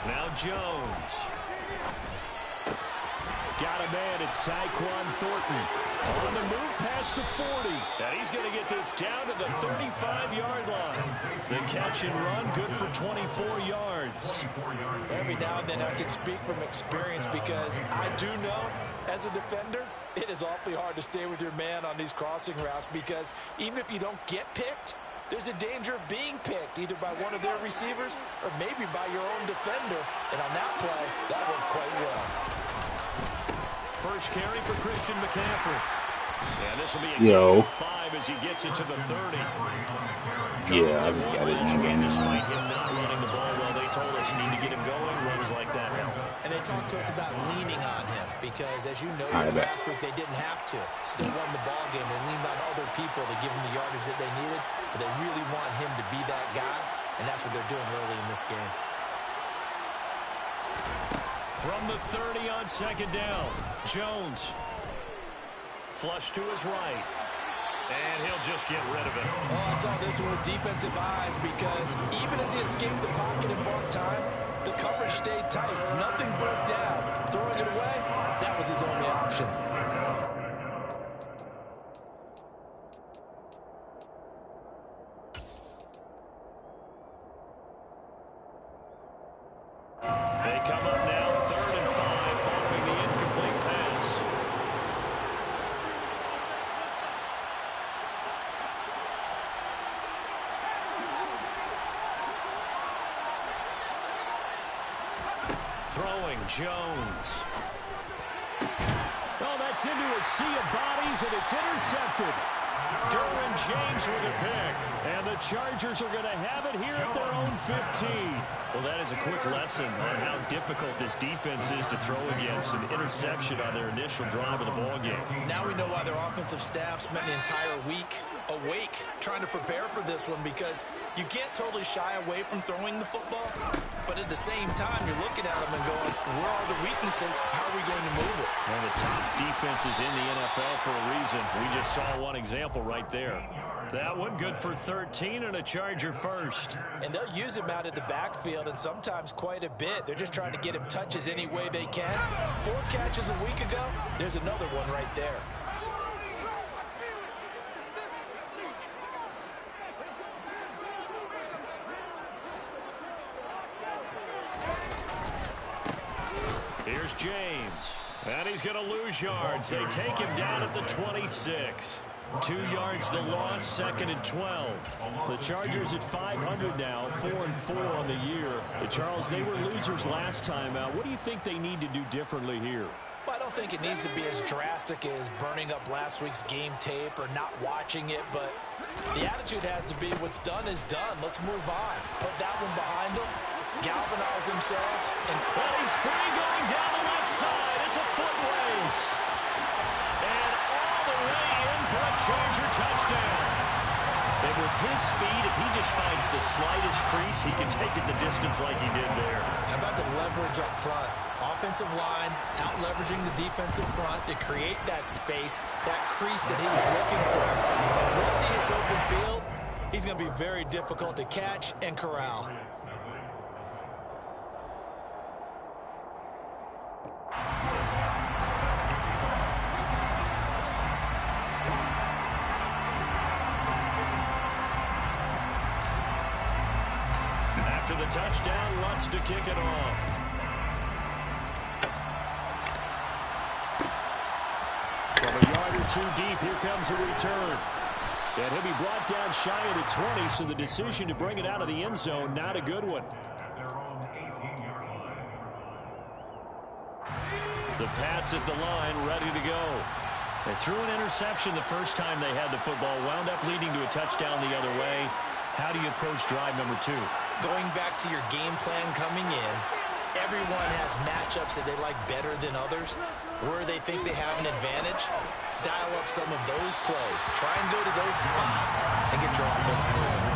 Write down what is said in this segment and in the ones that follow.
Now Jones. Got a man. It's Tyquan Thornton. On the move past the 40. And he's going to get this down to the 35-yard line. The catch and run, good for 24 yards. Every now and then I can speak from experience because I do know, as a defender, it is awfully hard to stay with your man on these crossing routes because even if you don't get picked, there's a danger of being picked either by one of their receivers or maybe by your own defender. And on that play, that worked quite well. First carry for Christian McCaffrey. And this will be a gain of 5 as he gets it to the 30. Yeah, I just got it in game. Despite him not running the ball well, they told us you need to get him going. Runs like that help. And they talked to us about leaning on him because, as you noted last week, they didn't have to. Still won the ball game. They leaned on other people to give him the yardage that they needed, but they really want him to be that guy, and that's what they're doing early in this game. From the 30 on second down, Jones. Flush to his right. And he'll just get rid of it. Oh, I saw this one with defensive eyes because even as he escaped the pocket and bought time, the coverage stayed tight. Nothing broke down. Throwing it away, that was his only option. They come up now, 3rd and 5, following the incomplete pass. Throwing, Jones. Oh, that's into a sea of bodies, and it's intercepted. Derwin James with a pick. And the Chargers are going to have it here at their own 15. Well, that is a quick lesson on how difficult this defense is to throw against. An interception on their initial drive of the ballgame. Now we know why their offensive staff spent the entire week awake trying to prepare for this one because you can't totally shy away from throwing the football. But at the same time, you're looking at them and going, where are the weaknesses? How are we going to move it? One of the top defenses in the NFL for a reason. We just saw one example right there. That one good for 13 and a Charger first. And they'll use him out of the backfield and sometimes quite a bit. They're just trying to get him touches any way they can. 4 catches a week ago. There's another one right there. Here's James. And he's going to lose yards. They take him down at the 26. 2 yards the loss, 2nd and 12. The Chargers at 500 now, 4-4 on the year. Charles, they were losers last time out. What do you think they need to do differently here? Well, I don't think it needs to be as drastic as burning up last week's game tape or not watching it, but the attitude has to be what's done is done. Let's move on. Put that one behind them, galvanize themselves, and he's free going down the left side. It's a foot race. And all the way in for a Charger touchdown. And with his speed, if he just finds the slightest crease, he can take it the distance like he did there. How about the leverage up front? Offensive line out-leveraging the defensive front to create that space, that crease that he was looking for. And once he hits open field, he's going to be very difficult to catch and corral. After the touchdown, Lutz to kick it off. From a yard or 2 deep, here comes a return. And he'll be brought down shy of the 20, so the decision to bring it out of the end zone, not a good one. The Pats at the line, ready to go. They threw an interception the first time they had the football, wound up leading to a touchdown the other way. How do you approach drive number 2? Going back to your game plan coming in, everyone has matchups that they like better than others. Where they think they have an advantage, dial up some of those plays. Try and go to those spots and get your offense moving.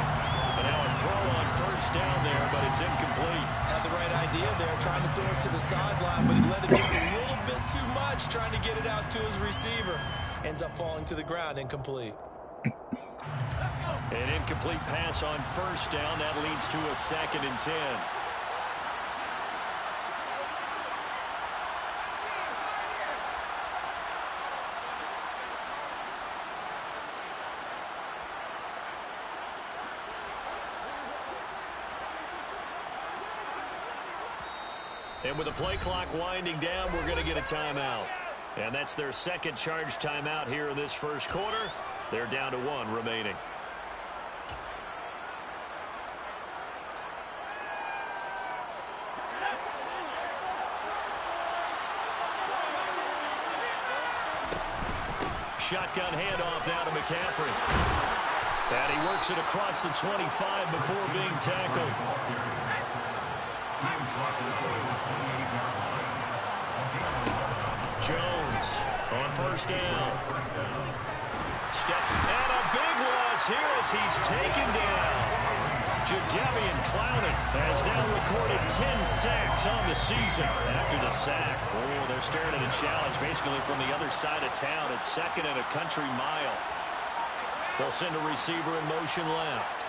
And now a throw on first down there, but it's incomplete. Had the right idea there, trying to throw it to the sideline, but he let it just a little bit too much, trying to get it out to his receiver. Ends up falling to the ground, incomplete. An incomplete pass on first down. That leads to a 2nd and 10. And with the play clock winding down, we're going to get a timeout. And that's their second charge timeout here in this first quarter. They're down to 1 remaining. Shotgun handoff now to McCaffrey. And he works it across the 25 before being tackled. Jones on first down. Steps and a big loss here as he's taken down. Jadeveon Clowney has now recorded 10 sacks on the season. After the sack, they're staring at a challenge basically from the other side of town. It's second and a country mile. They'll send a receiver in motion left.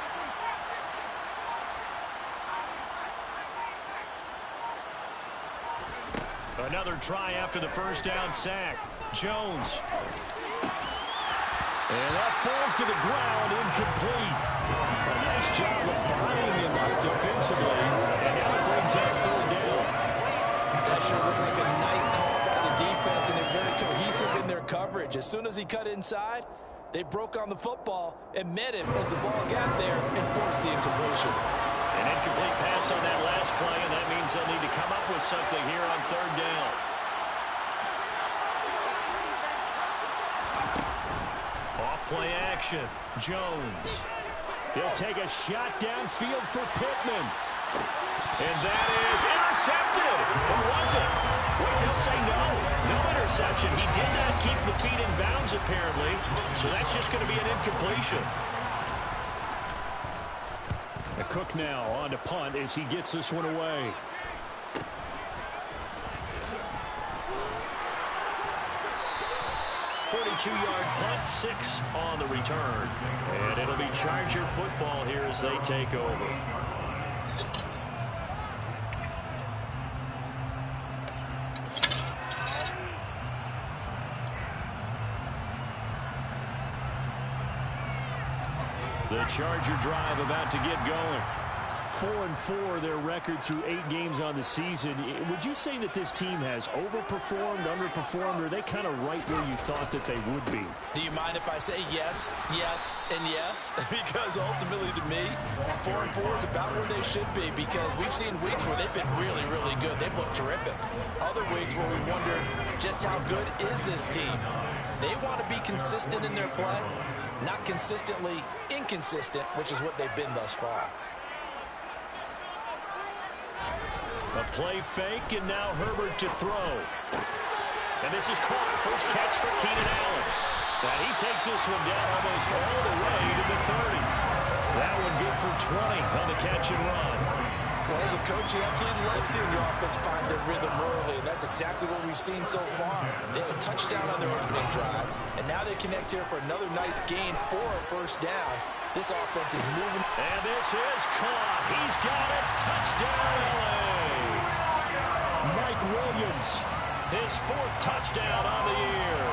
Another try after the first down sack. Jones. And that falls to the ground, incomplete. A nice job of bodying him up defensively. And now it brings out third down. That sure looked like a nice call by the defense, and they're very cohesive in their coverage. As soon as he cut inside, they broke on the football and met him as the ball got there and forced the incompletion. An incomplete pass on that last play, and that means they'll need to come up with something here on third down. Off-play action. Jones. He'll take a shot downfield for Pittman. And that is intercepted. Or was it? Wait, they'll say no. No interception. He did not keep the feet in bounds, apparently. So that's just going to be an incompletion. Cook now on to punt as he gets this one away. .42-yard punt, 6 on the return. And it'll be Charger football here as they take over. The Charger drive about to get going. 4-4 their record through 8 games on the season. Would you say that this team has overperformed, underperformed, or are they kind of right where you thought that they would be? Do you mind if I say yes, yes, and yes? Because ultimately to me, 4-4 is about where they should be, because we've seen weeks where they've been really, really good. They've looked terrific. Other weeks where we wonder just how good is this team. They want to be consistent in their play, not consistently inconsistent, which is what they've been thus far. A play fake, and now Herbert to throw. And this is caught. First catch for Keenan Allen. And he takes this one down almost all the way to the 30. That one good for 20 on the catch and run. Well, as a coach, you absolutely love seeing your offense find their rhythm early, and that's exactly what we've seen so far. They had a touchdown on their opening drive, and now they connect here for another nice gain for a first down. This offense is moving. And this is caught. He's got it. Touchdown, LA. Mike Williams, his 4th touchdown on the year.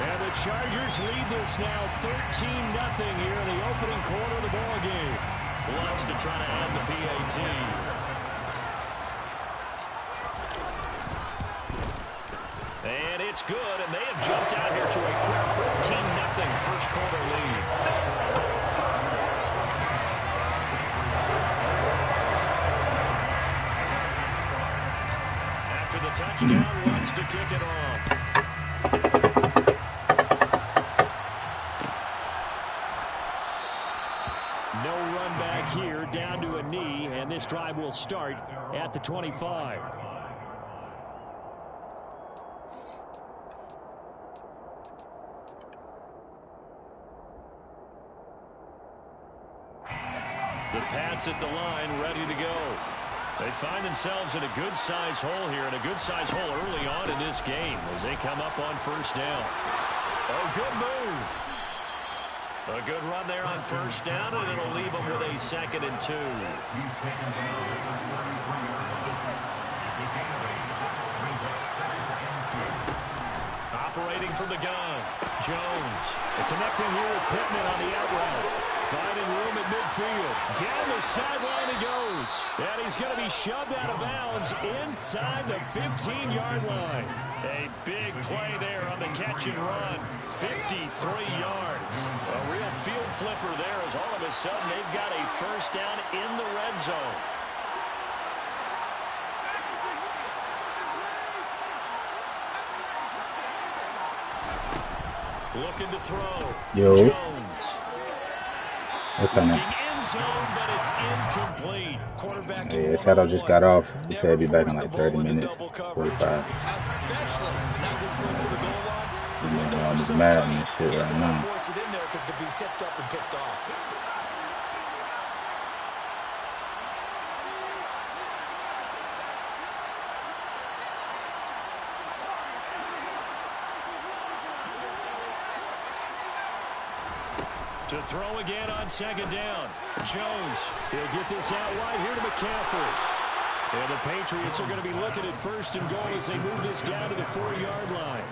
And the Chargers lead this now 13-0 here in the opening quarter of the ball game. Wants to try to add the PAT. And it's good, and they have jumped out here to a quick 14-0 first quarter lead. After the touchdown, wants to kick it off. No run back here, down to a knee, and this drive will start at the 25. The Pats at the line, ready to go. They find themselves in a good-sized hole here, and a good-sized hole early on in this game as they come up on first down. Oh, good move. A good run there on first down, and it'll leave them with a 2nd and 2. Operating from the gun, Jones. Connecting here with Pittman on the out route. Finding room at midfield. Down the sideline he goes. And he's going to be shoved out of bounds inside the 15-yard line. A big play there on the catch and run. 53 yards. A real field flipper there as all of a sudden they've got a first down in the red zone. Looking to throw. Yo. Jones. What's happening? End zone, but it's incomplete. Quarterback. Yeah, Shadow just got off. He said he'll be back in like 30 minutes, 45. Especially not this close to the goal line. The I'm windows are just so mad tight. and shit He's right the now. one force it in there because it could be tipped up and picked off. To throw again on second down. Jones. He'll get this out wide here to McCaffrey. And the Patriots are going to be looking at first and goal as they move this down to the 4-yard line.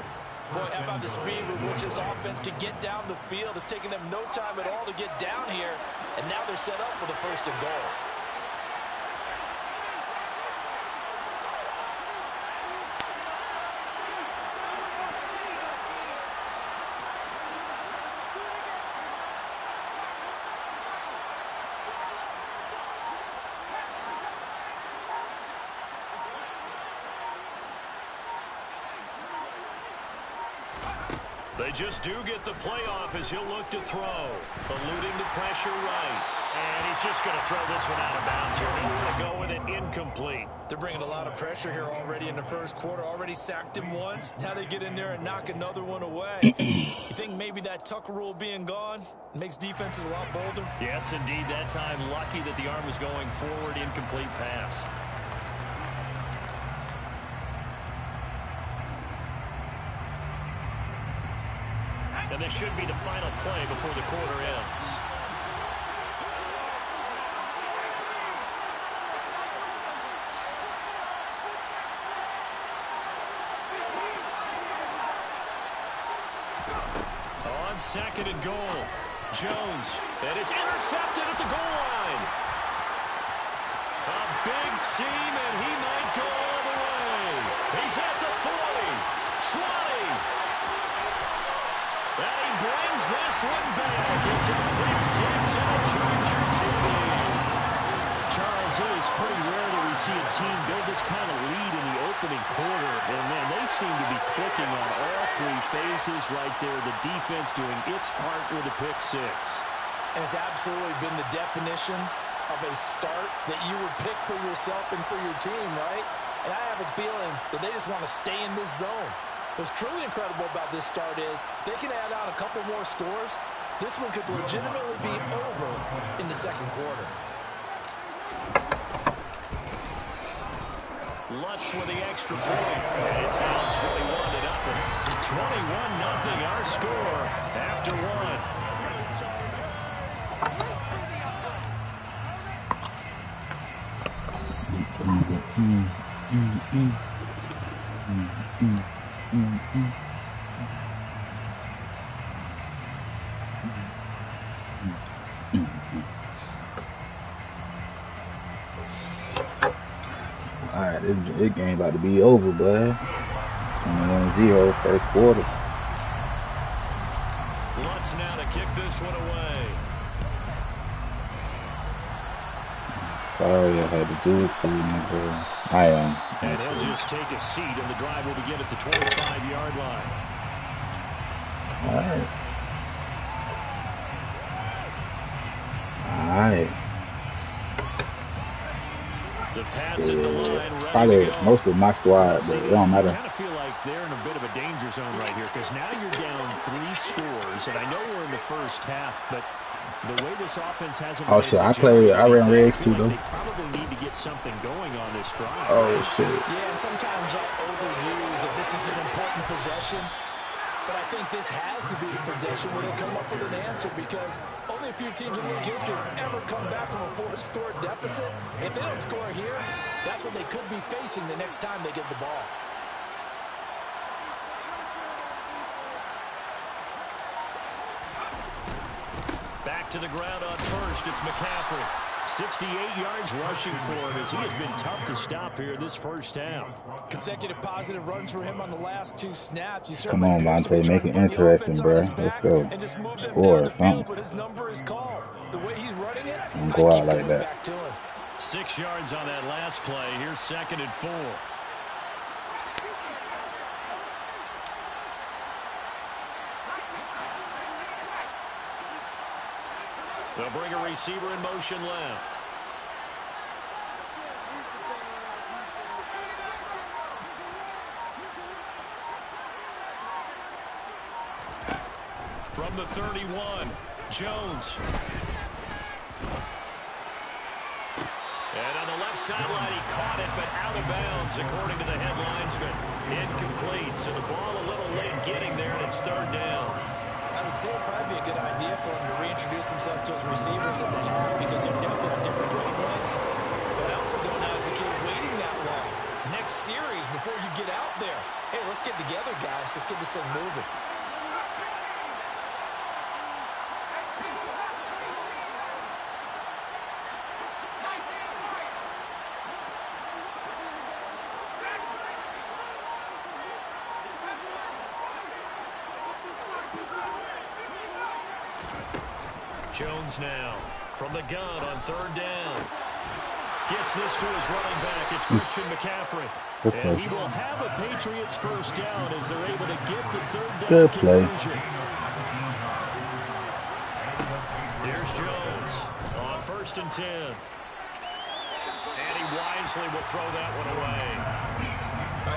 Boy, how about the speed with which this offense can get down the field? It's taken them no time at all to get down here, and now they're set up for the first and goal. They just do get the playoff as he'll look to throw. Eluding the pressure right. And he's just going to throw this one out of bounds here. He'll want to go with it incomplete. They're bringing a lot of pressure here already in the first quarter. Already sacked him once. Now they get in there and knock another one away. You think maybe that Tucker rule being gone makes defenses a lot bolder? Yes, indeed. That time, lucky that the arm was going forward. Incomplete pass. And this should be the final play before the quarter ends. On second and goal, Jones. And it's intercepted at the goal line. A big seam, and he might go all the way. He's at the 40, 20. And he brings this one back. It's a big 6 and a Charger TD. Charles, it is pretty rare that we see a team build this kind of lead in the opening quarter. And, man, they seem to be clicking on all three phases right there. The defense doing its part with a pick 6. And it's absolutely been the definition of a start that you would pick for yourself and for your team, right? And I have a feeling that they just want to stay in this zone. What's truly incredible about this start is they can add on a couple more scores. This one could legitimately be over in the second quarter. Lutz with the extra point. And it's now 21-0. 21-0 our score after one. Alright, this game about to be over, bud. 21-0 first quarter. Lutz now to kick this one away. Sorry I had to do it to you, nigga. I am. And he'll just take a seat, and the drive will begin at the 25-yard line. Alright. Alright. The Pats at the line, ready probably to go. most of my squad, but it don't matter. I kind of feel like they're in a bit of a danger zone right here because now you're down 3 scores, and I know we're in the first half, but the way this offense hasn't Oh shit, I ran Regs too though. they probably need to get something going on this drive. Oh shit. Yeah, and sometimes I'll overuse if this is an important possession. But I think this has to be the possession where they come up with an answer because only a few teams in league history have ever come back from a 4-score deficit. If they don't score here, that's what they could be facing the next time they get the ball. Back to the ground on first. It's McCaffrey. 68 yards rushing for him as he has been tough to stop here this first half. Consecutive positive runs for him on the last 2 snaps. Come on, Monte, make it interesting, bro. Let's go. Score or something. But his number is called. The way he's running it, don't go out like that. 6 yards on that last play. Here's 2nd and 4. They'll bring a receiver in motion left. From the 31, Jones. And on the left sideline, he caught it, but out of bounds, according to the head linesman. Incomplete, so the ball a little late getting there, and it's 3rd down. I would say it'd probably be a good idea for him to reintroduce himself to his receivers at the half because they're definitely on different wavelengths. But I also don't advocate waiting that long. Next series, before you get out there, hey, let's get together, guys. Let's get this thing moving. Jones now from the gun on 3rd down. Gets this to his running back. It's Christian McCaffrey. And he will have a Patriots first down as they're able to get the 3rd down conversion. Here's Jones on 1st and 10. And he wisely will throw that one away.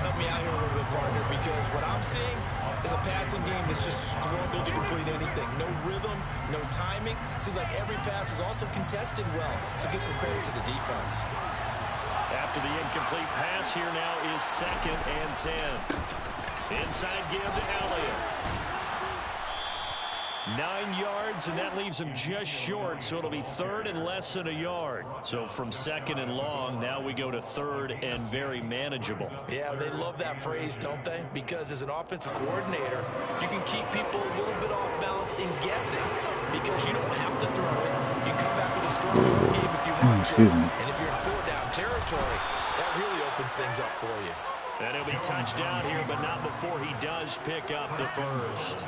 Help me out here a little bit, partner, because what I'm seeing is a passing game that's just struggled to complete anything. No rhythm, no timing. Seems like every pass is also contested well, so give some credit to the defense. After the incomplete pass, here now is 2nd and 10. Inside give to Elliott. 9 yards, and that leaves him just short, so it'll be 3rd and less than a yard. So from 2nd and long, now we go to 3rd and very manageable. Yeah, they love that phrase, don't they? Because as an offensive coordinator, you can keep people a little bit off balance in guessing because you don't have to throw it. You come back with a strong game if you want to. And if you're in 4-down territory, that really opens things up for you. And he'll be touchdown here, but not before he does pick up the first.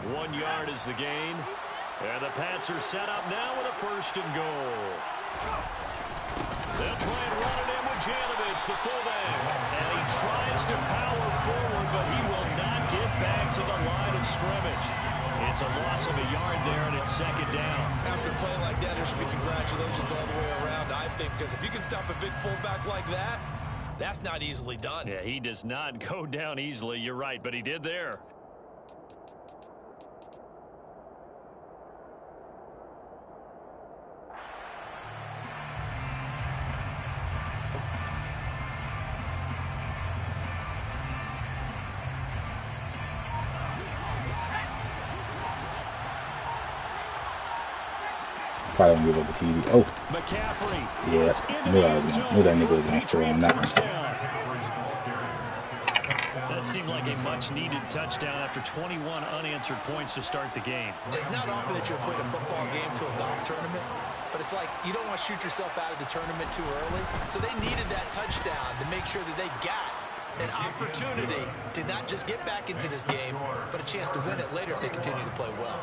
1 yard is the gain. And the Pats are set up now with a 1st and goal. They'll try and run it in with Janovich, the fullback. And he tries to power forward, but he will not get back to the line of scrimmage. It's a loss of a yard there, and it's 2nd down. After playing like that, there should be congratulations all the way around, I think, because if you can stop a big fullback like that, that's not easily done. Yeah, he does not go down easily. You're right, but he did there. Probably gonna give up the TV. Oh, McCaffrey. Yeah, knew that nigga was gonna score on that one. That seemed like a much-needed touchdown after 21 unanswered points to start the game. It's not often that you equate a football game to a golf tournament, but it's like you don't want to shoot yourself out of the tournament too early. So they needed that touchdown to make sure that they got an opportunity to not just get back into this game, but a chance to win it later if they continue to play well.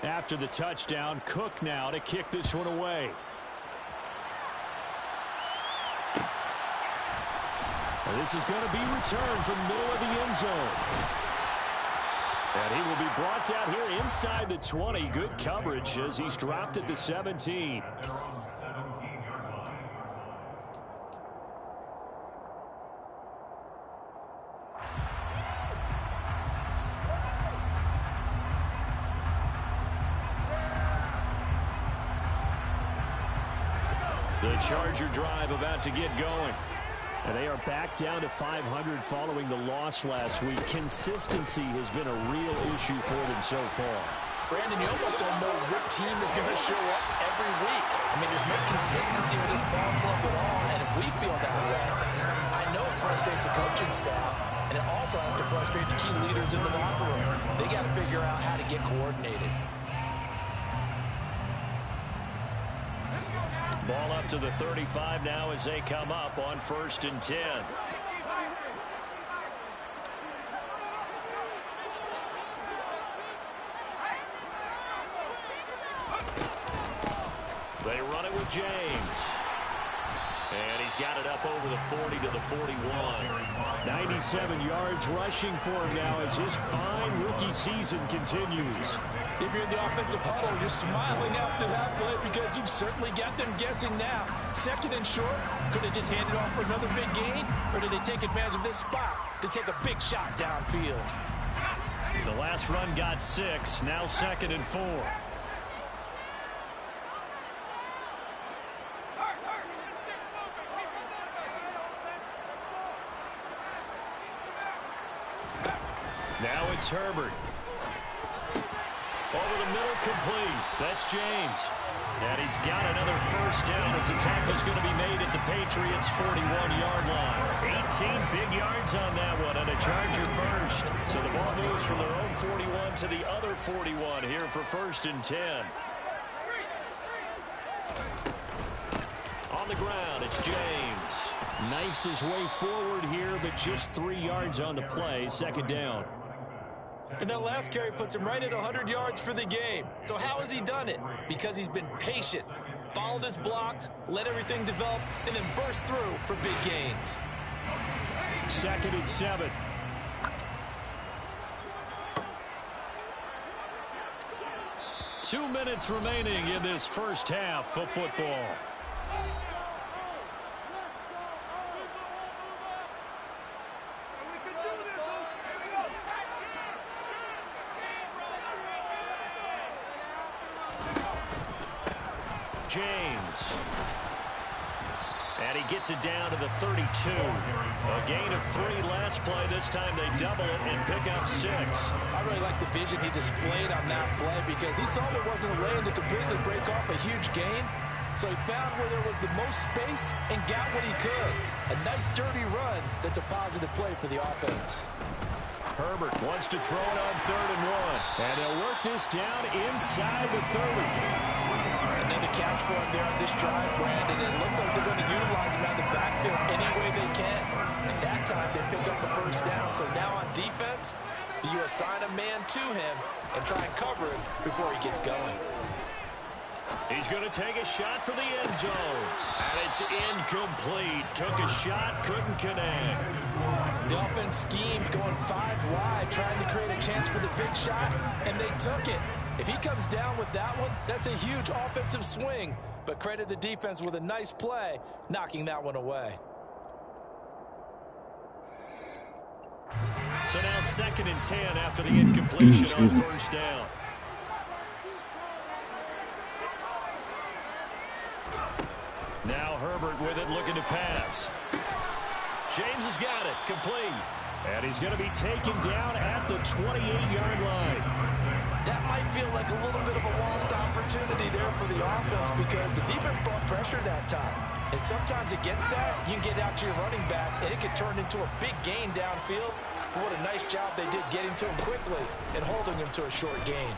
After the touchdown, Cook now to kick this one away. And this is going to be returned from the middle of the end zone. And he will be brought down here inside the 20. Good coverage as he's dropped at the 17. The Charger drive about to get going. And they are back down to 500 following the loss last week. Consistency has been a real issue for them so far. Brandon, you almost don't know what team is going to show up every week. I mean, there's no consistency with this ball club at all, and if we feel that way, I know it frustrates the coaching staff, and it also has to frustrate the key leaders in the locker room. They got to figure out how to get coordinated. Ball up to the 35 now as they come up on 1st and 10. They run it with James. And he's got it up over the 40 to the 41. 97 yards rushing for him now as his fine rookie season continues. If you're in the offensive huddle, you're smiling after that play because you've certainly got them guessing now. 2nd and short, could they just hand it off for another big gain? Or did they take advantage of this spot to take a big shot downfield? The last run got 6, now 2nd and 4. Now it's Herbert. Over the middle, complete. That's James. And he's got another 1st down as the tackle's going to be made at the Patriots' 41-yard line. 18 big yards on that one, and a Charger first. So the ball moves from their own 41 to the other 41 here for 1st and 10. On the ground, it's James. Knifes his way forward here, but just 3 yards on the play. 2nd down. And that last carry puts him right at 100 yards for the game. So how has he done it? Because he's been patient, followed his blocks, let everything develop, and then burst through for big gains. 2nd and 7. Two minutes remaining in this first half of football. James. And he gets it down to the 32. A gain of 3 last play. This time they double it and pick up 6. I really like the vision he displayed on that play because he saw there wasn't a lane to completely break off a huge gain. So he found where there was the most space and got what he could. A nice dirty run that's a positive play for the offense. Herbert wants to throw it on 3rd and 1. And he'll work this down inside the 30. Another catch for him there on this drive, Brandon. It looks like they're going to utilize him out of the backfield any way they can. And that time they pick up a 1st down. So now on defense, do you assign a man to him and try and cover him before he gets going? He's going to take a shot for the end zone. And it's incomplete. Took a shot, couldn't connect. The offense schemed going 5 wide, trying to create a chance for the big shot, and they took it. If he comes down with that one, that's a huge offensive swing. But credit the defense with a nice play, knocking that one away. So now 2nd and 10 after the incompletion on 1st down. Now Herbert with it, looking to pass. James has got it, complete. And he's going to be taken down at the 28-yard line. That might feel like a little bit of a lost opportunity there for the offense because the defense brought pressure that time. And sometimes against that, you can get out to your running back, and it could turn into a big gain downfield. But what a nice job they did getting to him quickly and holding him to a short gain.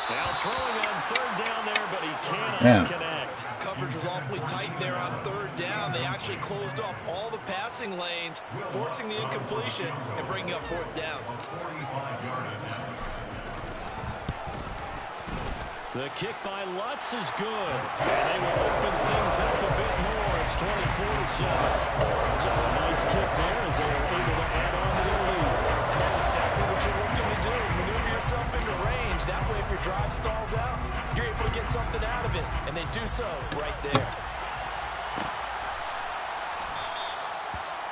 Now throwing on 3rd down there, but he cannot connect. Coverage was awfully tight there on 3rd down. They actually closed off all the passing lanes, forcing the incompletion and bringing up 4th down. The kick by Lutz is good. And they will open things up a bit more. It's 24-7. So a nice kick there as they are able to add on to their lead. And that's exactly what you're looking to do. Maneuver yourself into range. That way, if your drive stalls out, you're able to get something out of it. And they do so right there.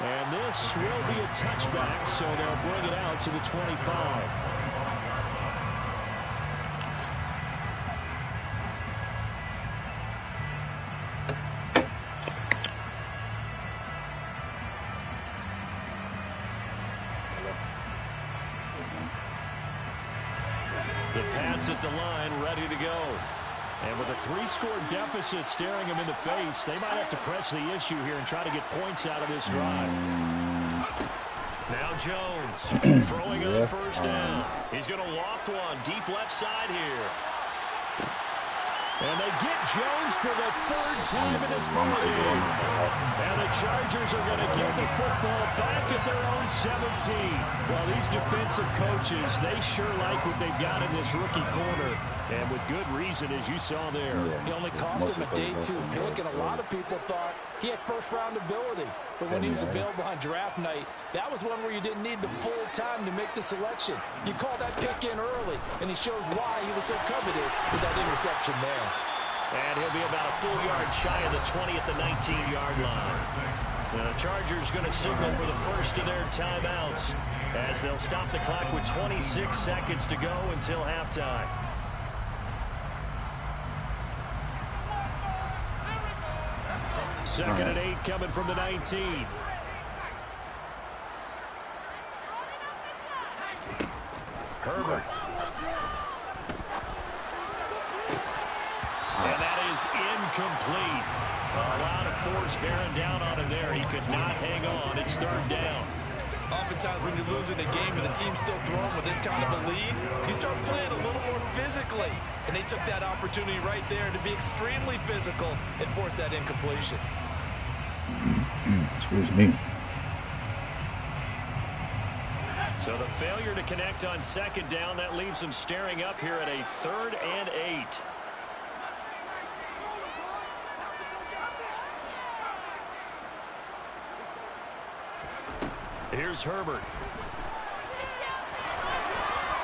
And this will be a touchback, so they'll bring it out to the 25. sits at the line, ready to go. And with a 3-score deficit staring him in the face, they might have to press the issue here and try to get points out of this drive. Now Jones throwing on first down. He's going to loft one deep left side here. And they get Jones for the 3rd time in this ball game. And the Chargers are going to get the football back at their own 17. Well, these defensive coaches, they sure like what they've got in this rookie corner. And with good reason, as you saw there. He only cost him a day 2 pick, and a lot of people thought he had first-round ability. But when he was available on draft night, that was one where you didn't need the full time to make the selection. You call that pick in early, and he shows why he was so coveted with that interception there. And he'll be about a full yard shy of the 20 at the 19-yard line. The Chargers going to signal for the first of their timeouts as they'll stop the clock with 26 seconds to go until halftime. Second and 8 coming from the 19. Herbert. And that is incomplete. A lot of force bearing down on him there. He could not hang on. It's 3rd down. Oftentimes when you're losing a game and the team's still throwing with this kind of a lead, you start playing a little more physically. And they took that opportunity right there to be extremely physical and force that incompletion. Excuse me. So the failure to connect on 2nd down, that leaves them staring up here at a 3rd and 8. Here's Herbert.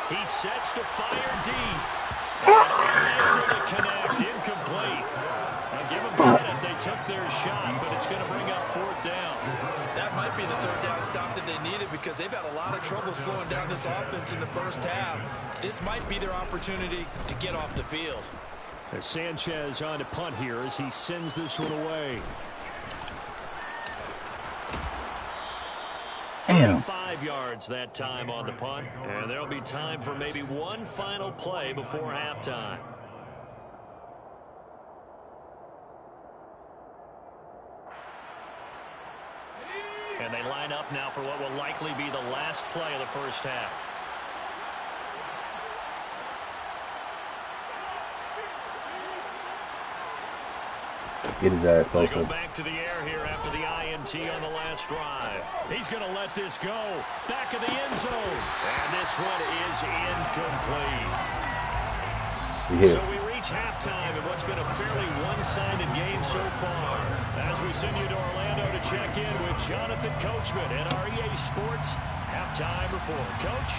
He sets to fire deep. Unable to connect. Incomplete. Now give them credit. They took their shot, but it's going to bring up 4th down. That might be the 3rd down stop that they needed because they've had a lot of trouble slowing down this offense in the first half. This might be their opportunity to get off the field. As Sanchez on to punt here as he sends this one away. 5 yards that time on the punt, and there'll be time for maybe one final play before halftime. And they line up now for what will likely be the last play of the first half. Get his ass posted. They go back to the air here after the INT on the last drive. He's going to let this go. Back of the end zone. And this one is incomplete. So we reach halftime in what's been a fairly one-sided game so far. As we send you to Orlando to check in with Jonathan Coachman at our EA Sports Halftime Report. Coach?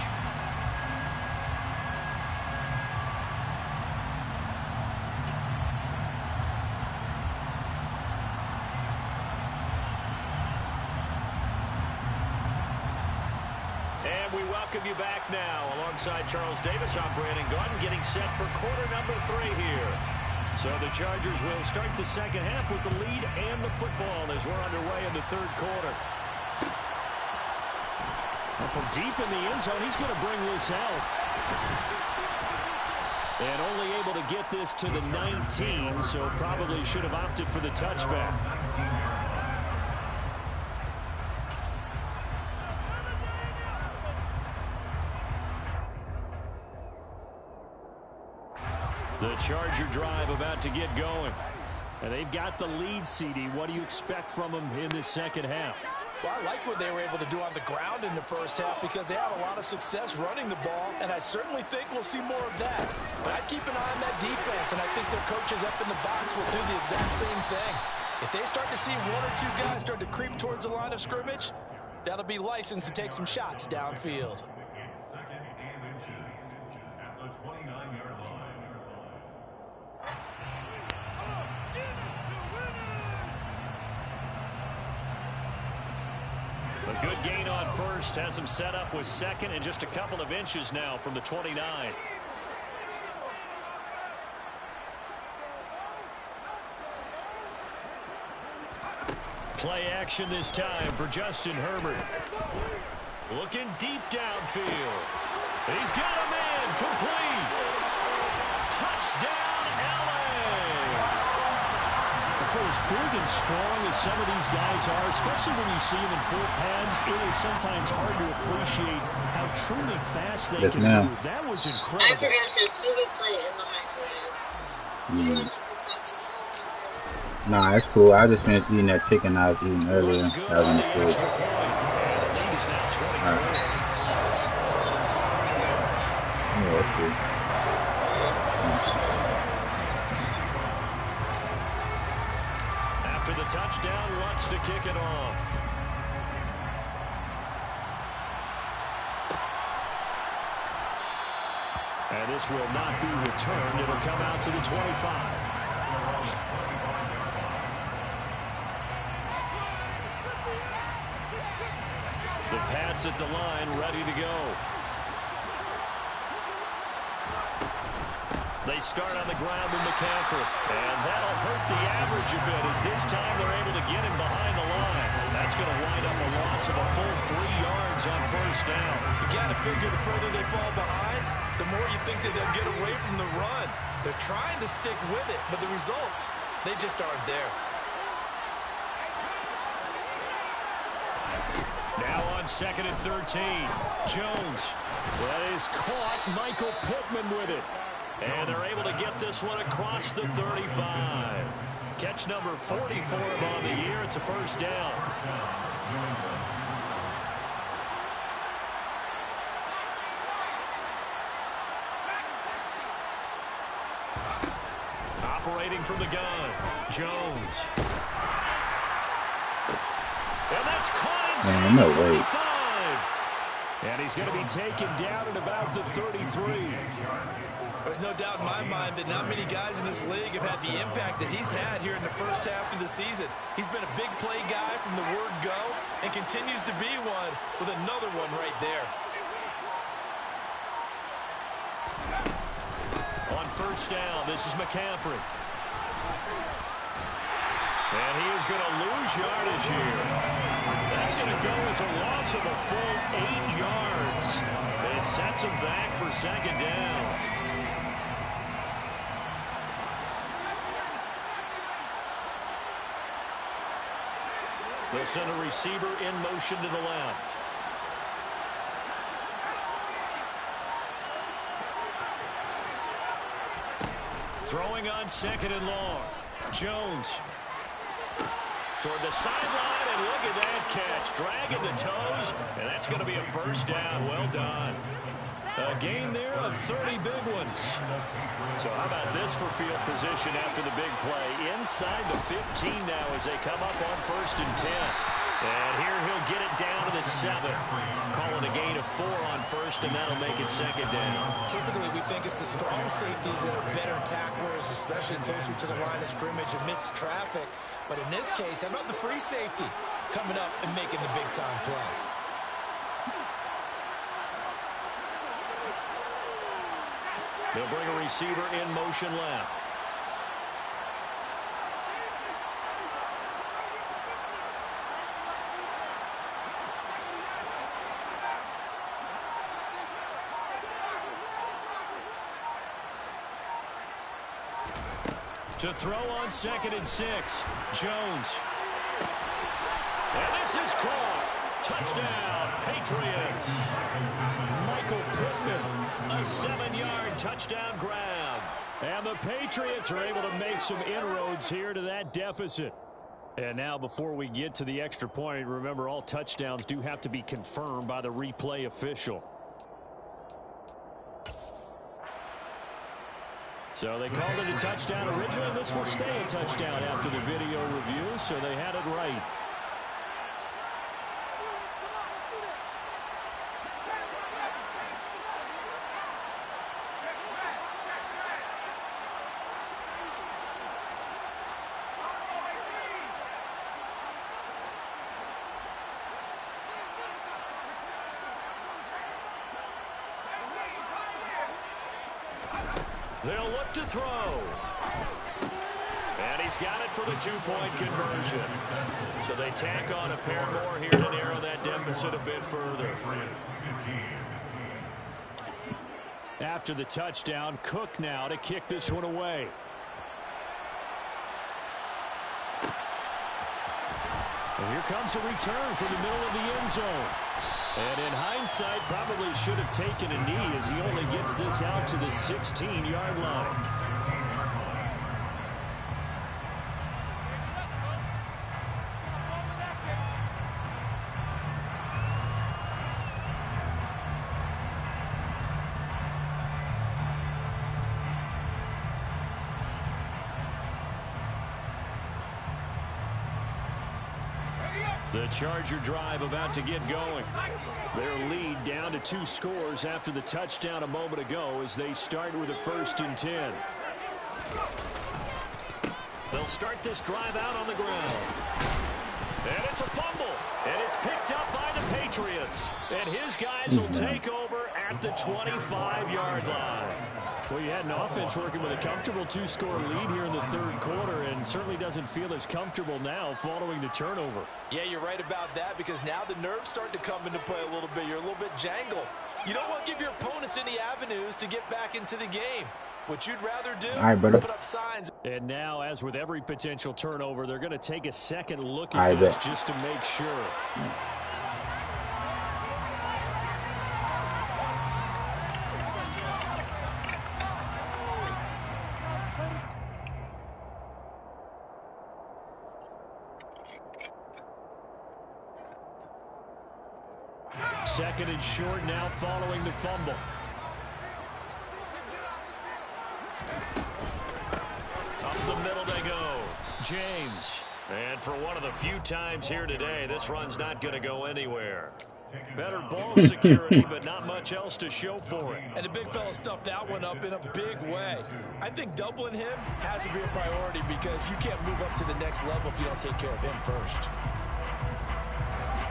You back now alongside Charles Davis. I'm Brandon Gaudin getting set for quarter number 3 here. So the Chargers will start the second half with the lead and the football as we're underway in the 3rd quarter. And from deep in the end zone, he's going to bring this out. And only able to get this to the 19, so probably should have opted for the touchback. The Charger drive about to get going. And they've got the lead, CD. What do you expect from them in this second half? Well, I like what they were able to do on the ground in the first half because they had a lot of success running the ball, and I certainly think we'll see more of that. But I'd keep an eye on that defense, and I think their coaches up in the box will do the exact same thing. If they start to see 1 or 2 guys start to creep towards the line of scrimmage, that'll be licensed to take some shots downfield. A good gain on first has him set up with 2nd and just a couple of inches now from the 29. Play action this time for Justin Herbert. Looking deep downfield. He's got a man complete. Touchdown, LA! For as big and strong as some of these guys are, especially when you see them in full pads, it is sometimes hard to appreciate how truly fast they can move. That was incredible. I forgot your stupid play in the microwave. Nah, it's cool. I just finished eating that chicken I was eating earlier. That was in the fridge. Alright. Yeah, that's cool. After the touchdown, wants to kick it off. And this will not be returned. It'll come out to the 25. The Pats at the line, ready to go. They start on the ground with McCaffrey. And that'll hurt the average a bit as this time they're able to get him behind the line. That's going to wind up a loss of a full 3 yards on first down. You got to figure the further they fall behind, the more you think that they'll get away from the run. They're trying to stick with it, but the results, they just aren't there. Now on 2nd and 13. Jones. That is caught. Michael Pittman with it. And they're able to get this one across the 35. Catch number 44 on the year. It's a first down. Operating from the gun, Jones. And that's caught inside the 35. And he's going to be taken down at about the 33. There's no doubt in my mind that not many guys in this league have had the impact that he's had here in the first half of the season. He's been a big play guy from the word go and continues to be one with another one right there. On first down, this is McCaffrey. And he is going to lose yardage here. That's going to go as a loss of a full 8 yards. It sets him back for second down. They'll send a receiver in motion to the left. Throwing on 2nd and long. Jones. Toward the sideline, and look at that catch. Dragging the toes, and that's going to be a first down. Well done. A gain there of 30 big ones. So how about this for field position after the big play? Inside the 15 now as they come up on 1st and 10. And here he'll get it down to the 7. Calling a gain of 4 on 1st, and that'll make it second down. Typically, we think it's the strong safeties that are better tacklers, especially closer to the line of scrimmage amidst traffic. But in this case, how about the free safety coming up and making the big-time play? They'll bring a receiver in motion left. To throw on 2nd and 6. Jones. And this is caught. Touchdown, Patriots. Michael Pittman, a 7-yard touchdown grab. And the Patriots are able to make some inroads here to that deficit. And now before we get to the extra point, remember all touchdowns do have to be confirmed by the replay official. So they called it a touchdown originally, and this will stay a touchdown after the video review, so they had it right. They'll look to throw. And he's got it for the 2-point conversion. So they tack on a pair more here to narrow that deficit a bit further. After the touchdown, Cook now to kick this one away. And here comes a return from the middle of the end zone. And in hindsight, probably should have taken a knee as he only gets this out to the 16-yard line. The Charger drive about to get going. Their lead down to 2 scores after the touchdown a moment ago as they start with a 1st and 10. They'll start this drive out on the ground. And it's a fumble. And it's picked up by the Patriots. And his guys will take over at the 25-yard line. Well, you had an offense working with a comfortable 2-score lead here in the 3rd quarter and certainly doesn't feel as comfortable now following the turnover. Yeah, you're right about that because now the nerves start to come into play a little bit. You're a little bit jangled. You don't want to give your opponents any avenues to get back into the game. What you'd rather do, put up signs. And now, as with every potential turnover, they're going to take a second look at this just to make sure. Second and short now following the fumble. Up the middle they go. James. And for one of the few times here today, this run's not going to go anywhere. Better ball security, but not much else to show for it. And the big fella stuffed that one up in a big way. I think doubling him has to be a priority because you can't move up to the next level if you don't take care of him first.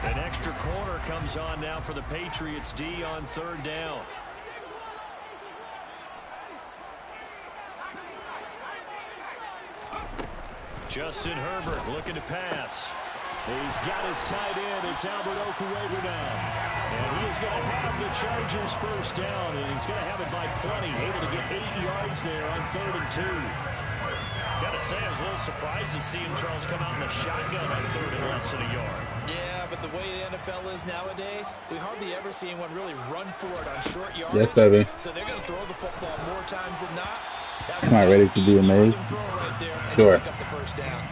An extra corner comes on now for the Patriots D on 3rd down. Justin Herbert looking to pass. He's got his tight end. It's Albert Okuewu now. And he is going to have the Chargers 1st down, and he's going to have it by plenty. Able to get 8 yards there on 3rd and 2. Got to say, I was a little surprised to see Charles come out in a shotgun on 3rd and less than a yard. Yeah, but the way the NFL is nowadays, we hardly ever see anyone really run for it on short yardage. Yes, baby. So they're going to throw the football more times than not. I'm not ready to do amazing. Sure. Pick up the 1st down.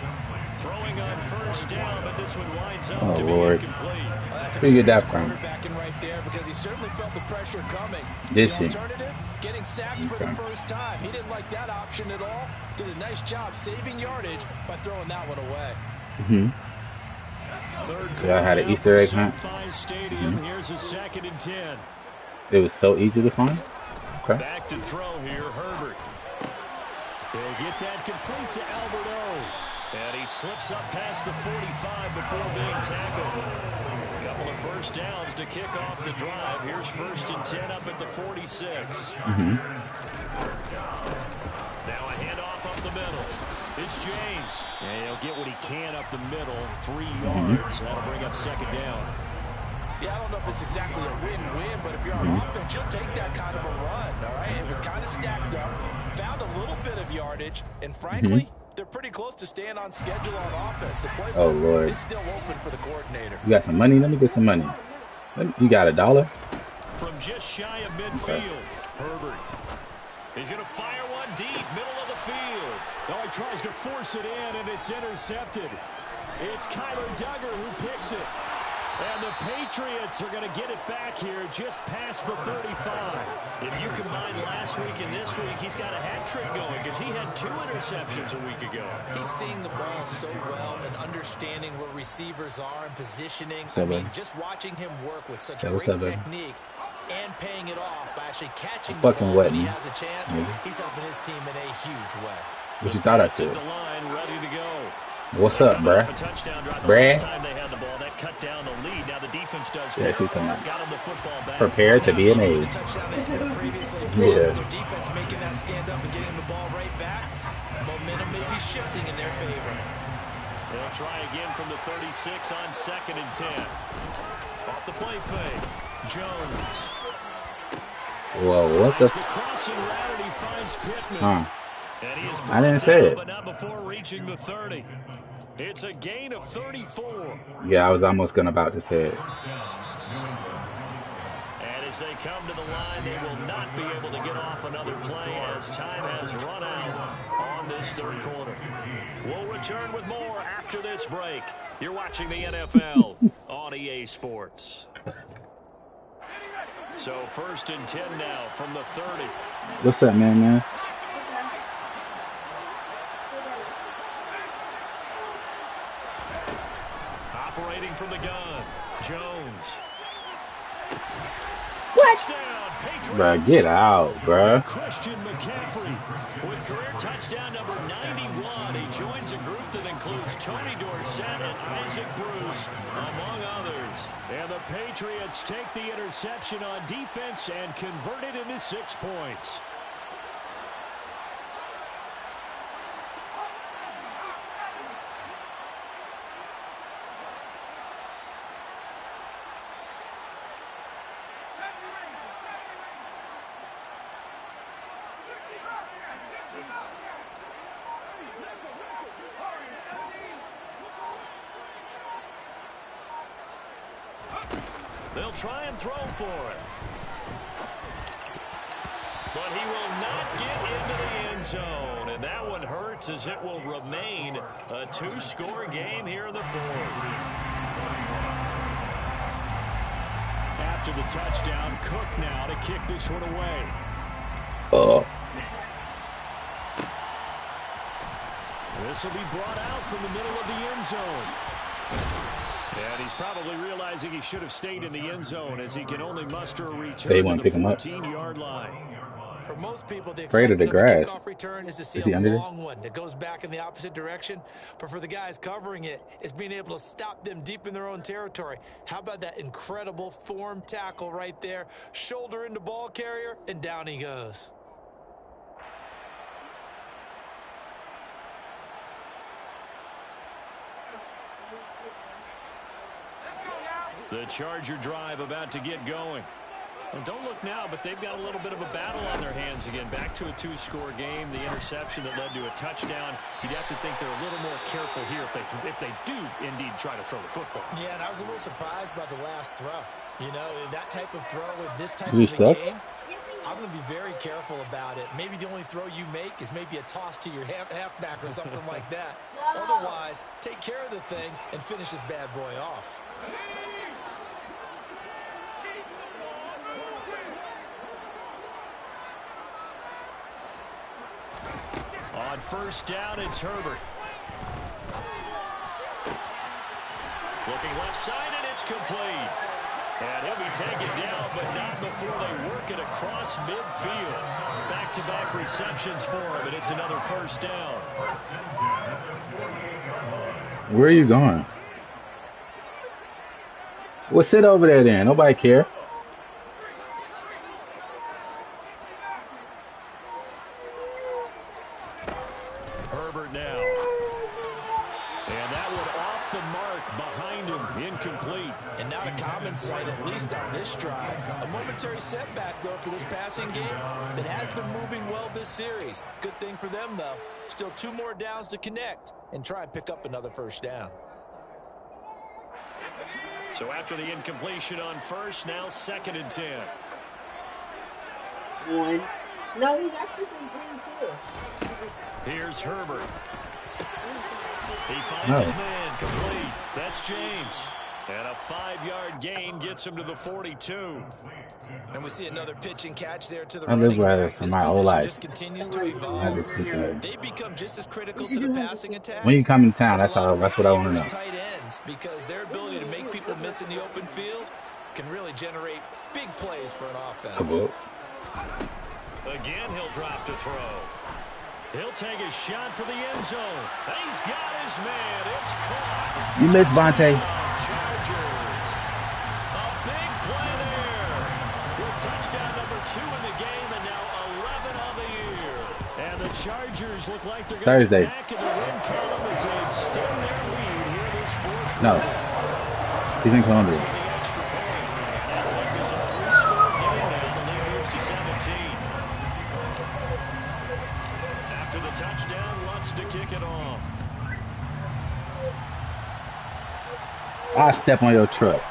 Throwing on 1st down, but this one winds up to be incomplete. Where you get that from? Right there because he certainly felt the pressure coming. This the alternative, getting sacked for the 1st time. He didn't like that option at all. Did a nice job saving yardage by throwing that one away. Yeah, I had an Easter egg hunt. Here's a 2nd and 10. It was so easy to find. Okay. Back to throw here, Herbert. They get that complete to Albert O. And he slips up past the 45 before being tackled. A couple of 1st downs to kick off the drive. Here's 1st and 10 up at the 46. Now a handoff up the middle. It's James. And he'll get what he can up the middle. 3 yards. That'll bring up 2nd down. Yeah, I don't know if it's exactly a win-win, but if you're on offense, you'll take that kind of a run, all right? It was kind of stacked up, found a little bit of yardage, and frankly, they're pretty close to staying on schedule on offense. The playbook is still open for the coordinator. You got some money? Let me get some money. You got $1? From just shy of midfield, Herbert. He's going to fire one deep, middle of the field. Oh, he tries to force it in, and it's intercepted. It's Kyler Duggar who picks it. And the Patriots are going to get it back here just past the 35. If you combine last week and this week, he's got a hat trick going because he had 2 interceptions a week ago. He's seeing the ball so well and understanding where receivers are and positioning. I mean, just watching him work with such great technique and paying it off by actually catching the ball when he has a chance. He's helping his team in a huge way. What you thought I said? The line ready to go. What's up, bruh? Bruh? Cut down the lead. Now the defense does got him the football back. Prepared to be an ace. Their defense making that stand up and getting the ball right back. Momentum may be shifting in their favor. They'll try again from the 36 on 2nd and 10. Off the play fake. Jones. Whoa, what the? The crossing route, and he finds Pittman. Huh. And he is I didn't say it. But not before reaching the 30. It's a gain of 34. Yeah, I was almost about to say it. And as they come to the line, they will not be able to get off another play as time has run out on this third quarter. We'll return with more after this break. You're watching the NFL on EA Sports. So 1st and 10 now from the 30. What's up, man? Operating from the gun, Jones. What? Touchdown, Patriots. Bruh, get out, bruh. Christian McCaffrey with career touchdown number 91. He joins a group that includes Tony Dorsett and Isaac Bruce, among others. And the Patriots take the interception on defense and convert it into 6 points. They'll try and throw for it. But he will not get into the end zone. And that one hurts as it will remain a 2-score game here in the 4th. After the touchdown, Cook now to kick this one away. This will be brought out from the middle of the end zone. And he's probably realizing he should have stayed in the end zone as he can only muster a return to the 14-yard line. For most people, the Afraid of the grass. kickoff return is to see a long one that goes back in the opposite direction. But for the guys covering it, it's being able to stop them deep in their own territory. How about that incredible form tackle right there? Shoulder into ball carrier, and down he goes. The Charger drive about to get going. And don't look now, but they've got a little bit of a battle on their hands again. Back to a 2-score game. The interception that led to a touchdown. You'd have to think they're a little more careful here if they do indeed try to throw the football. Yeah, and I was a little surprised by the last throw. You know, that type of throw in this type of a game, I'm going to be very careful about it. Maybe the only throw you make is maybe a toss to your halfback or something like that. Otherwise, take care of the thing and finish this bad boy off. On 1st down, it's Herbert. Looking left side, and it's complete. And he'll be taken down, but not before they work it across midfield. Back-to-back receptions for him, and it's another 1st down. Where are you going? Well, sit over there then. Nobody care. Herbert now. And that one off the mark behind him, incomplete. And not a common sight, at least on this drive. A momentary setback, though, for this passing game that has been moving well this series. Good thing for them, though. Still 2 more downs to connect and try and pick up another 1st down. So after the incompletion on 1st, now 2nd and 10. 1. No, he's actually been green, too. Here's Herbert. He finds his man complete. That's James. And a 5-yard gain gets him to the 42. And we see another pitch and catch there to the I live running right back. for This my whole position life. just continues to evolve. They become just as critical to the passing attack. When you come in town, that's what I want to know. Tight ends, because their ability to make people miss in the open field can really generate big plays for an offense. Again, he'll drop to throw. He'll take a shot for the end zone. He's got his man. It's caught. You missed Vontae. Chargers. A big play there. With touchdown number 2 in the game and now 11 on the year. And the Chargers look like they're going to be back in the win column as they extend their lead here this 4th quarter. No. He's in Columbia. The extra point. And look, it's a 3-score game now. The lead moves to 7. touchdown. Lutz to kick it off. I step on your truck.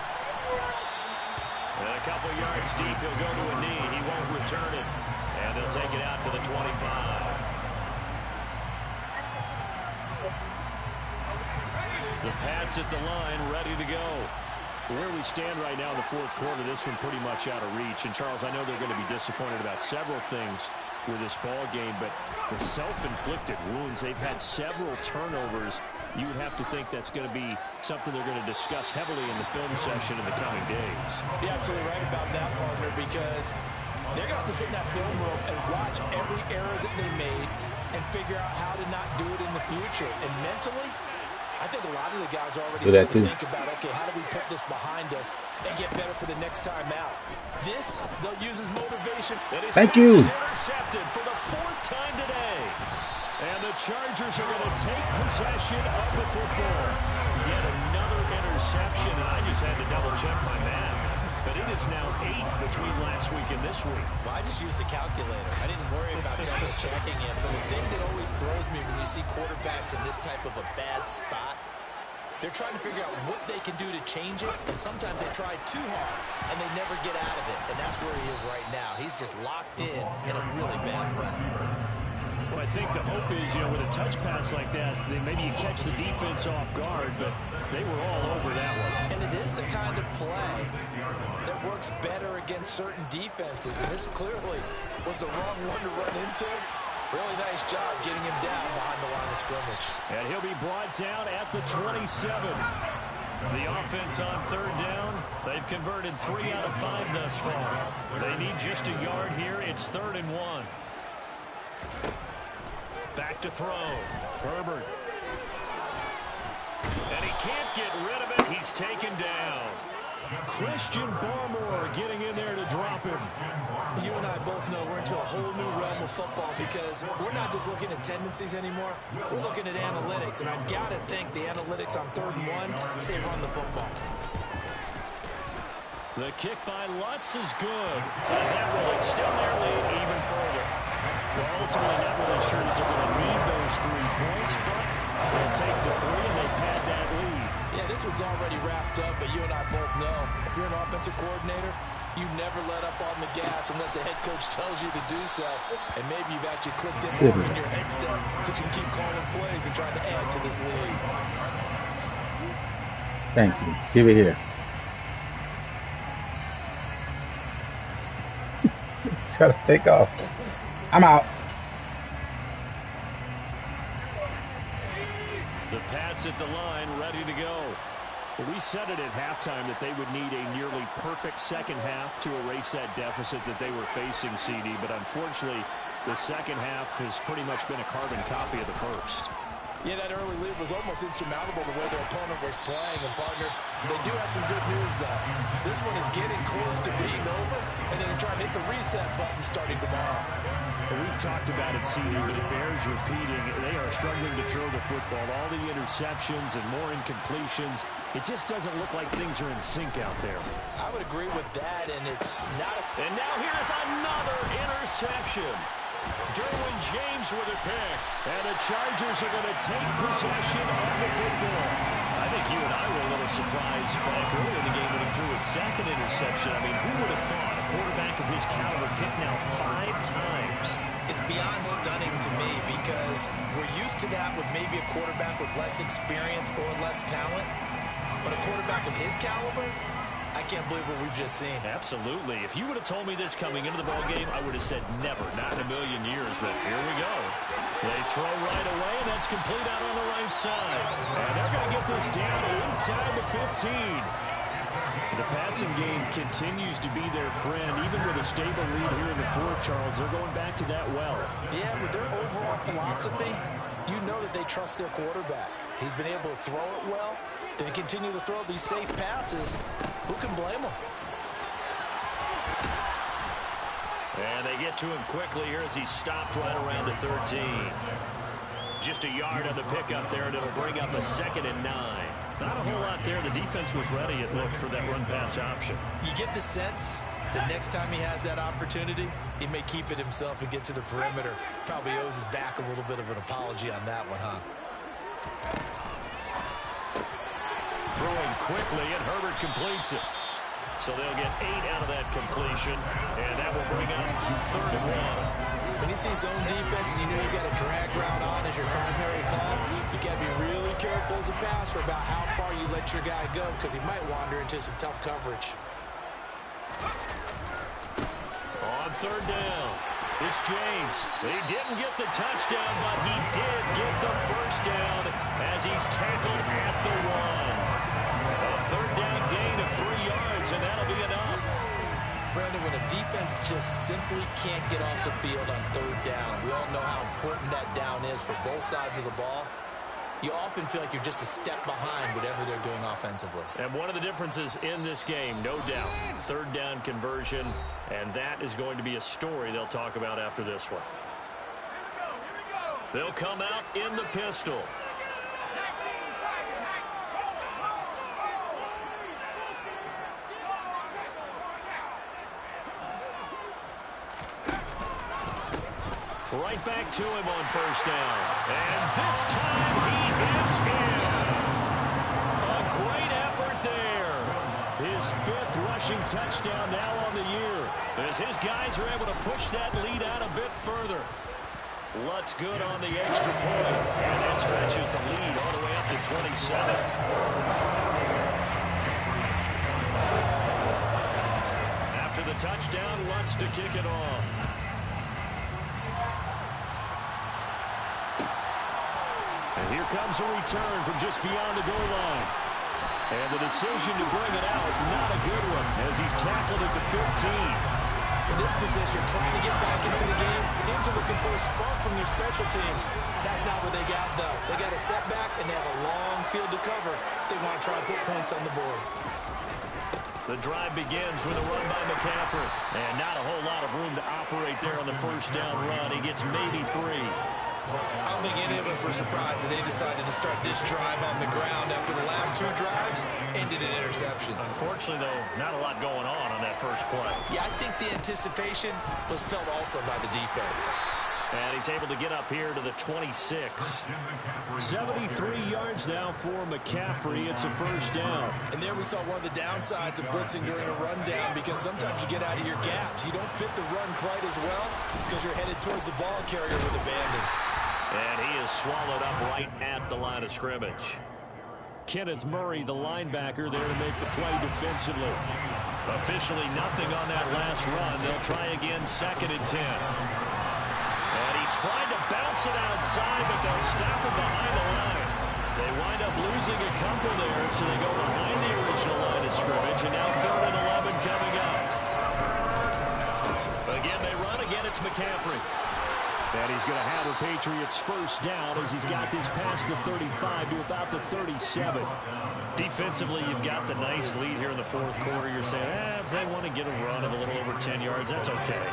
And a couple yards deep, he'll go to a knee. He won't return it. And he'll take it out to the 25. The Pats at the line, ready to go. Where we stand right now in the fourth quarter, this one pretty much out of reach. And, Charles, I know they're going to be disappointed about several things with this ball game, but the self-inflicted wounds, they've had several turnovers. You would have to think that's going to be something they're going to discuss heavily in the film session in the coming days. You're absolutely right about that, partner, because they're going to have to sit in that film room and watch every error that they made and figure out how to not do it in the future. And mentally, I think a lot of the guys are already starting to think about, okay, how do we put this behind us and get better for the next time out? This, they'll use as motivation. Thank you. Intercepted for the 4th time today. And the Chargers are going to take possession of the football. Yet another interception, and I just had to double-check my math. But it is now 8 between last week and this week. Well, I just used a calculator. I didn't worry about double-checking it. But the thing that always throws me when you see quarterbacks in this type of a bad spot, they're trying to figure out what they can do to change it, and sometimes they try too hard, and they never get out of it. And that's where he is right now. He's just locked in a really bad way. Well, I think the hope is, with a touch pass like that, then maybe you catch the defense off guard, but they were all over that one. And it is the kind of play that works better against certain defenses, and this clearly was the wrong one to run into. Really nice job getting him down behind the line of scrimmage. And he'll be brought down at the 27. The offense on 3rd down. They've converted 3 out of 5 thus far. They need just a yard here. It's 3rd and 1. Back to throw. Herbert. And he can't get rid of it. He's taken down. Christian Barmore getting in there to drop him. You and I both know we're into a whole new realm of football because we're not just looking at tendencies anymore. We're looking at analytics, and I've got to think the analytics on 3rd and 1 say run the football. The kick by Lutz is good. And that will extend their lead even further. Well, ultimately not really sure that they're going to need those 3 points, but they'll take the 3 and they pad that lead. Yeah, this one's already wrapped up, but you and I both know if you're an offensive coordinator, you never let up on the gas unless the head coach tells you to do so. And maybe you've actually clicked in more in your headset so you can keep calling plays and trying to add to this lead. Thank you. Give it here. Try to take off. I'm out. The Pats at the line, ready to go. We said it at halftime that they would need a nearly perfect second half to erase that deficit that they were facing, CD. But unfortunately, the second half has pretty much been a carbon copy of the first. Yeah, that early lead was almost insurmountable the way their opponent was playing. And, partner, they do have some good news, though. This one is getting close to being over, and then trying to hit the reset button starting tomorrow. Well, we've talked about it, CD, but it bears repeating. They are struggling to throw the football. All the interceptions and more incompletions. It just doesn't look like things are in sync out there. I would agree with that, and it's not a... And now here's another interception. Derwin James with a pick. And the Chargers are going to take possession of the football. I think you and I were a little surprised back earlier in the game when he threw his 2nd interception. I mean, who would have thought a quarterback of his caliber picked now 5 times? It's beyond stunning to me because we're used to that with maybe a quarterback with less experience or less talent. But a quarterback of his caliber, I can't believe what we've just seen. Absolutely. If you would have told me this coming into the ballgame, I would have said never, not in a million years. But here we go. They throw right away, and that's complete out on the right side. And they're going to get this down inside the 15. The passing game continues to be their friend. Even with a stable lead here in the 4th, Charles, they're going back to that well. Yeah, with their overall philosophy, you know that they trust their quarterback. He's been able to throw it well. They continue to throw these safe passes. Who can blame them? And they get to him quickly here as he stopped right around the 13. Just a yard on the pickup there, and it'll bring up a 2nd and 9. Not a whole lot there. The defense was ready, it looked, for that run-pass option. You get the sense The next time he has that opportunity, he may keep it himself and get to the perimeter. Probably owes his back a little bit of an apology on that one, huh? Throwing quickly, and Herbert completes it. So they'll get 8 out of that completion, and that will bring up 3rd and 1. When you see zone defense and you know you got a drag route on as your primary call, you got to be really careful as a passer about how far you let your guy go because he might wander into some tough coverage. On 3rd down, it's James. He didn't get the touchdown, but he did get the first down as he's tackled at the 1. A 3rd down gain of 3 yards, and that'll be enough. Brandon, when a defense just simply can't get off the field on 3rd down, we all know how important that down is for both sides of the ball. You often feel like you're just a step behind whatever they're doing offensively. And one of the differences in this game, no doubt, 3rd down conversion, and that is going to be a story they'll talk about after this one. They'll come out in the pistol. Right back to him on 1st down. And this time he is in. A great effort there. His 5th rushing touchdown now on the year, as his guys are able to push that lead out a bit further. Lutz good on the extra point, and that stretches the lead all the way up to 27. After the touchdown, Lutz to kick it off. And here comes a return from just beyond the goal line. And the decision to bring it out, not a good one, as he's tackled at the 15. In this position, trying to get back into the game, teams are looking for a spark from their special teams. That's not what they got, though. They got a setback, and they have a long field to cover if they want to try and put points on the board. The drive begins with a run by McCaffrey. And not a whole lot of room to operate there on the 1st down run. He gets maybe 3. I don't think any of us were surprised that they decided to start this drive on the ground after the last 2 drives ended in interceptions. Unfortunately, though, not a lot going on that first play. Yeah, I think the anticipation was felt also by the defense. And he's able to get up here to the 26. 73 yards now for McCaffrey. It's a 1st down. And there we saw one of the downsides of blitzing during a rundown, because sometimes you get out of your gaps. You don't fit the run quite as well because you're headed towards the ball carrier with abandon. And he is swallowed up right at the line of scrimmage. Kenneth Murray, the linebacker, there to make the play defensively. Officially nothing on that last run. They'll try again, 2nd and 10. And he tried to bounce it outside, but they'll stop him behind the line. They wind up losing a couple there, so they go behind the original line of scrimmage, and now 3rd and 11 coming up. Again, they run. Again, it's McCaffrey. And he's going to have the Patriots 1st down as he's got this past the 35 to about the 37. Defensively, you've got the nice lead here in the 4th quarter. You're saying, if they want to get a run of a little over 10 yards, that's okay.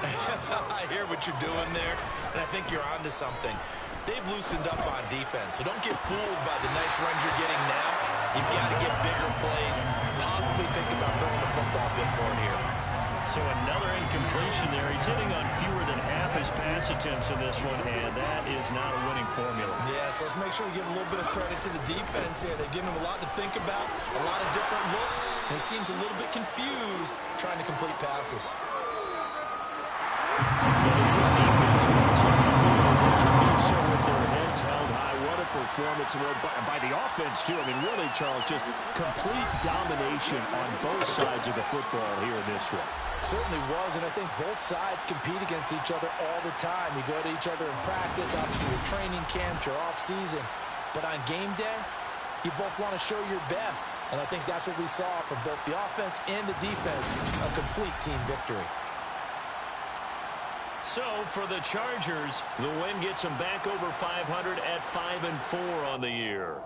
I hear what you're doing there, and I think you're onto something. They've loosened up on defense, so don't get fooled by the nice runs you're getting now. You've got to get bigger plays, possibly think about throwing the football a bit more here. So another incompletion there. He's hitting on fewer than half his pass attempts in this one, and that is not a winning formula. Yeah, so let's make sure we give a little bit of credit to the defense here. They're giving him a lot to think about, a lot of different looks, and he seems a little bit confused trying to complete passes. As this defense wants to do so with their heads held high. What a performance by the offense, too. I mean, really, Charles, just complete domination on both sides of the football here in this one. Certainly was, and I think both sides compete against each other all the time. You go to each other in practice, obviously your training camps, your off-season. But on game day, you both want to show your best. And I think that's what we saw from both the offense and the defense, a complete team victory. So for the Chargers, the win gets them back over 500 at 5-4 on the year.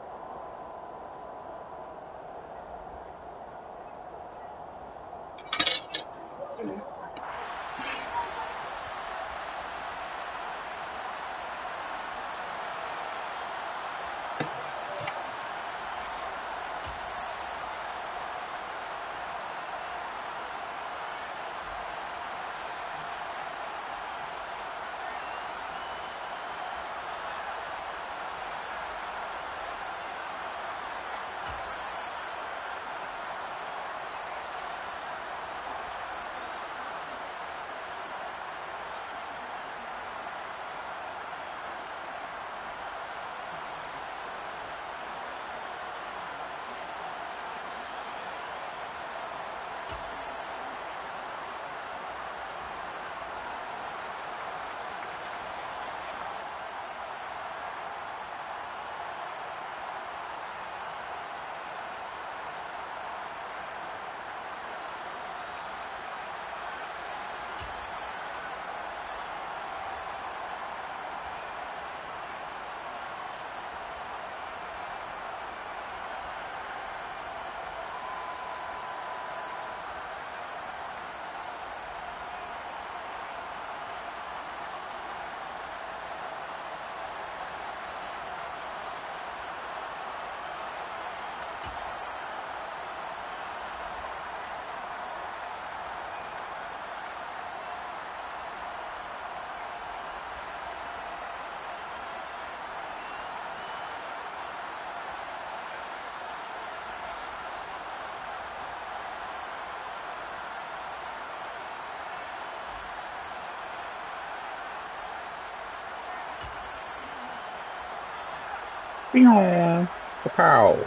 Bing. Pow.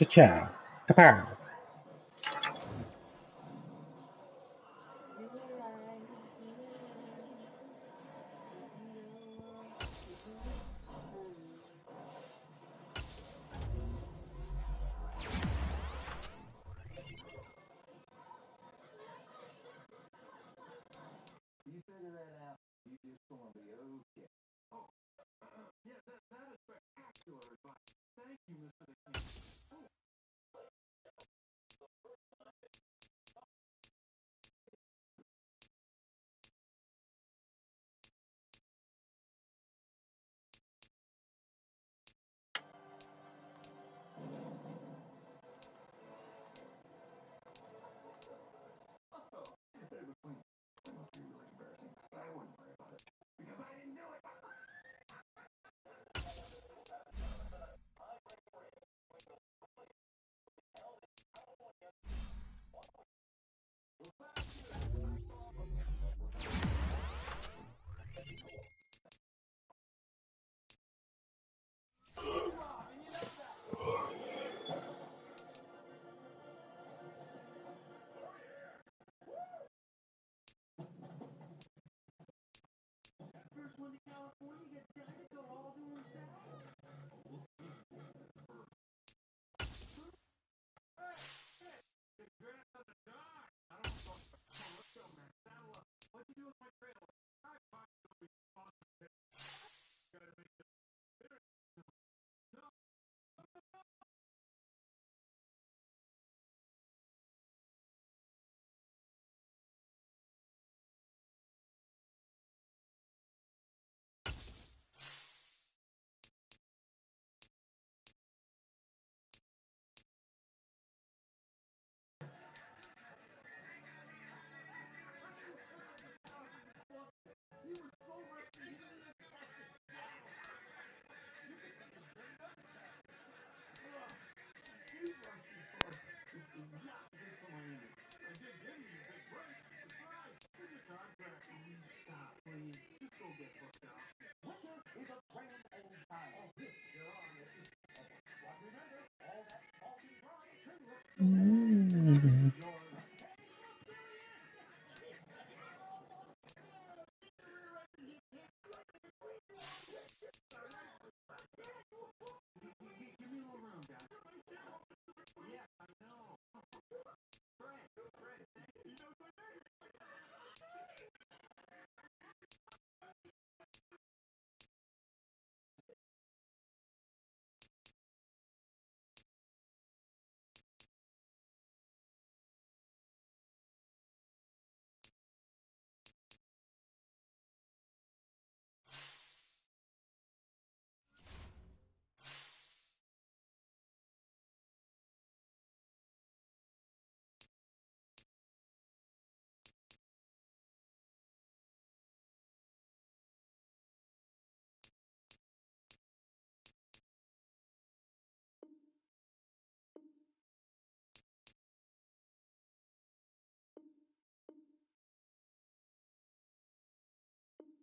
Cha-cha. Kapow.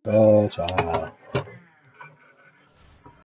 Oh, child.